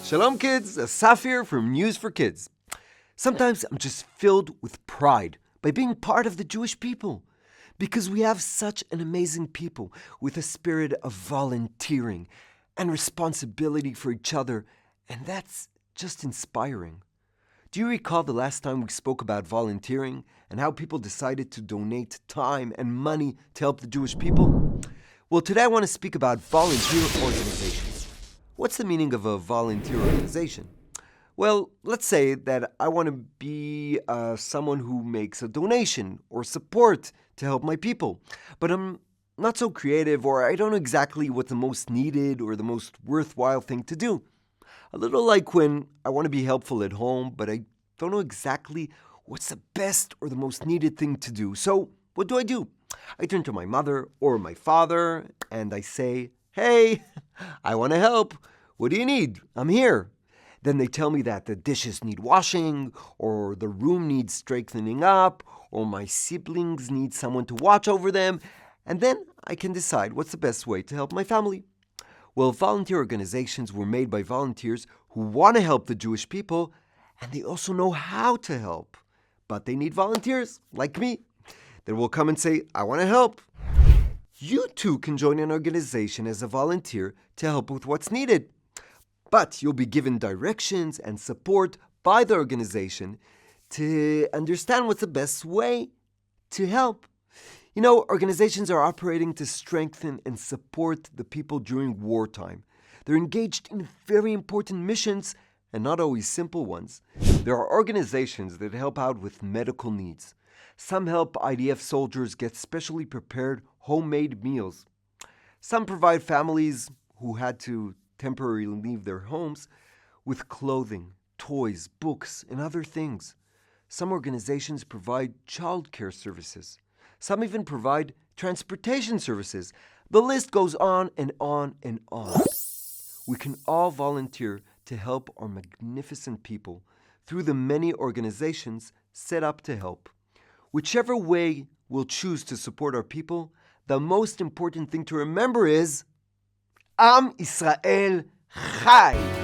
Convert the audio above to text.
Shalom kids, Asaf here from News for Kids. Sometimes I'm just filled with pride by being part of the Jewish people because we have such an amazing people with a spirit of volunteering and responsibility for each other, and that's just inspiring. Do you recall the last time we spoke about volunteering and how people decided to donate time and money to help the Jewish people? Well, today I want to speak about volunteer organizations. What's the meaning of a volunteer organization? Well, let's say that I want to be someone who makes a donation or support to help my people, but I'm not so creative, or I don't know exactly what the most needed or the most worthwhile thing to do. A little like when I want to be helpful at home, but I don't know exactly what's the best or the most needed thing to do. So what do? I turn to my mother or my father and I say, "Hey, I want to help. What do you need? I'm here." Then they tell me that the dishes need washing, or the room needs straightening up, or my siblings need someone to watch over them, and then I can decide what's the best way to help my family. Well, volunteer organizations were made by volunteers who want to help the Jewish people, and they also know how to help. But they need volunteers, like me, that will come and say, "I want to help." You too can join an organization as a volunteer to help with what's needed. But you'll be given directions and support by the organization to understand what's the best way to help. You know, organizations are operating to strengthen and support the people during wartime. They're engaged in very important missions and not always simple ones. There are organizations that help out with medical needs. Some help IDF soldiers get specially prepared homemade meals. Some provide families who had to temporarily leave their homes with clothing, toys, books, and other things. Some organizations provide childcare services. Some even provide transportation services. The list goes on and on and on. We can all volunteer to help our magnificent people through the many organizations set up to help. Whichever way we'll choose to support our people, the most important thing to remember is Am Israel Chai.